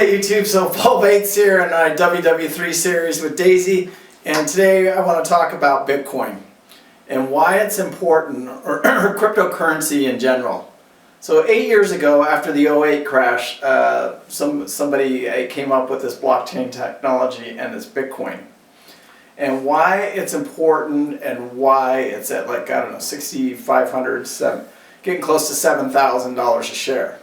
Hey YouTube, so Paul Bates here in our WW3 series with Daisy, and today I want to talk about Bitcoin and why it's important, or cryptocurrency in general. So 8 years ago, after the '08 crash, somebody came up with this blockchain technology and this Bitcoin. And why it's important and why it's at, like, I don't know, $6,500, getting close to $7,000 a share.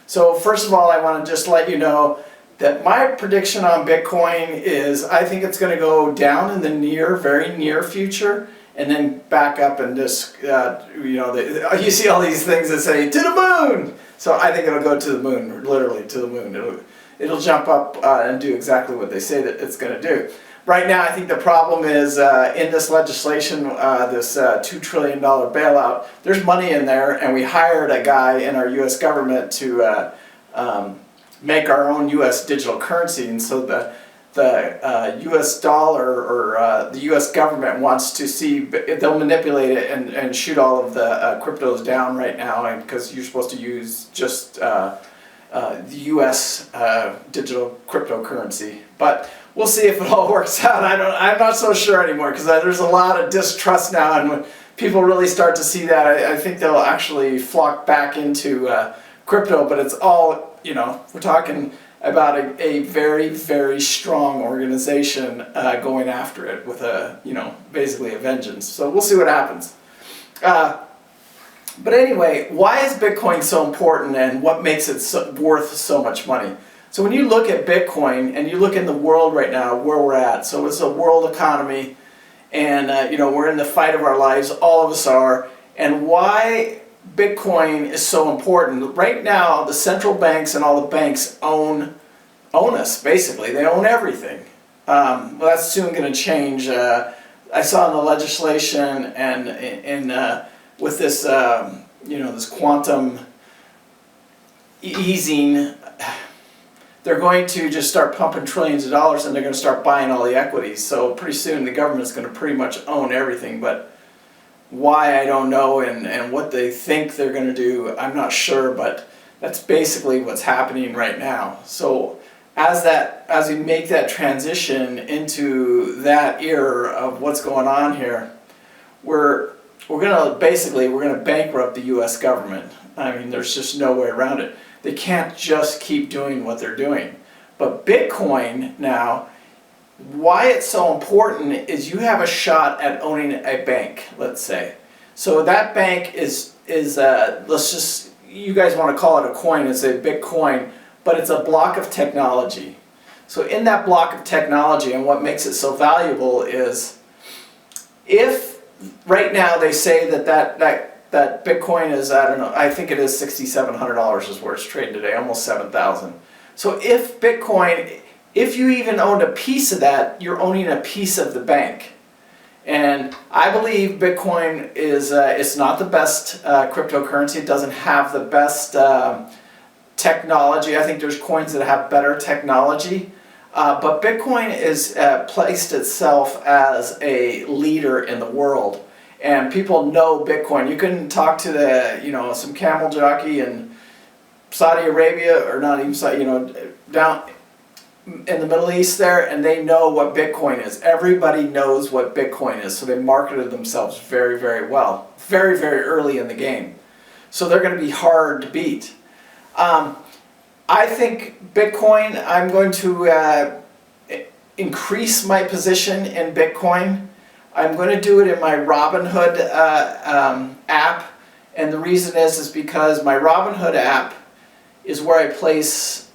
So first of all, I want to just let you know that my prediction on Bitcoin is I think it's going to go down in the very near future, and then back up and just, you see all these things that say, to the moon! So I think it'll go to the moon, literally to the moon. It'll jump up and do exactly what they say that it's going to do. Right now, I think the problem is in this legislation, this $2 trillion bailout, there's money in there, and we hired a guy in our U.S. government to make our own U.S. digital currency, and so the U.S. dollar, or the U.S. government wants to see, they'll manipulate it and shoot all of the cryptos down right now, and because you're supposed to use just the U.S. digital cryptocurrency. But we'll see if it all works out. I'm not so sure anymore, because there's a lot of distrust now, and when people really start to see that, I think they'll actually flock back into crypto. But it's all, we're talking about a very, very strong organization going after it with basically a vengeance. So we'll see what happens. But anyway, why is Bitcoin so important, and what makes it worth so much money? So when you look at Bitcoin and you look in the world right now where we're at, so it's a world economy, and we're in the fight of our lives, all of us are, and why Bitcoin is so important. Right now, the central banks and all the banks own us, basically. They own everything. Well, that's soon going to change. I saw in the legislation and with this, this quantum easing, they're going to just start pumping trillions of dollars, and they're going to start buying all the equities. So pretty soon the government's going to pretty much own everything. But why, I don't know, and what they think they're going to do, I'm not sure. But that's basically what's happening right now. So as we make that transition into that era of what's going on here, we're going to bankrupt the U.S. government. I mean, there's just no way around it. They can't just keep doing what they're doing. But Bitcoin now, why it's so important is you have a shot at owning a bank, let's say. So that bank is you guys want to call it a coin, it's a Bitcoin, but it's a block of technology. So in that block of technology, and what makes it so valuable is, if right now they say that Bitcoin is, I don't know, I think it is $6,700 is where it's trading today, almost $7,000. So if Bitcoin, if you even owned a piece of that, you're owning a piece of the bank. And I believe Bitcoin is, it's not the best cryptocurrency. It doesn't have the best technology. I think there's coins that have better technology. But Bitcoin is placed itself as a leader in the world. And people know Bitcoin. You can talk to some camel jockey in Saudi Arabia, or not even Saudi, down in the Middle East there, and they know what Bitcoin is. Everybody knows what Bitcoin is, so they marketed themselves very, very well, very, very early in the game. So they're going to be hard to beat. I think Bitcoin, I'm going to increase my position in Bitcoin. I'm going to do it in my Robinhood app, and the reason is because my Robinhood app is where I place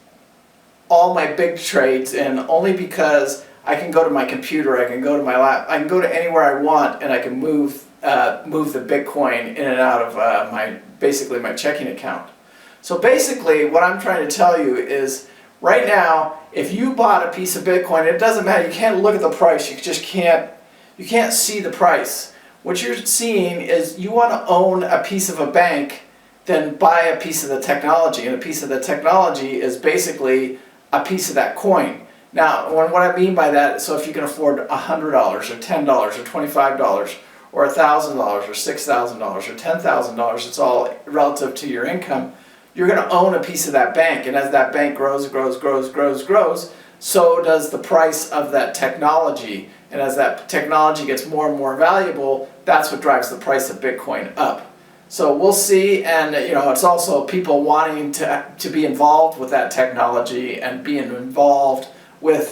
all my big trades, and only because I can go to my computer, I can go to my lap, I can go to anywhere I want, and I can move the Bitcoin in and out of basically my checking account. So basically what I'm trying to tell you is, right now, if you bought a piece of Bitcoin, it doesn't matter, you can't look at the price, you can't see the price. What you're seeing is, you want to own a piece of a bank, then buy a piece of the technology. And a piece of the technology is basically a piece of that coin. Now, what I mean by that, so if you can afford $100 or $10 or $25 or $1,000 or $6,000 or $10,000, it's all relative to your income. you're going to own a piece of that bank. And as that bank grows, so does the price of that technology. And as that technology gets more and more valuable, that's what drives the price of Bitcoin up. So we'll see, and it's also people wanting to be involved with that technology and being involved with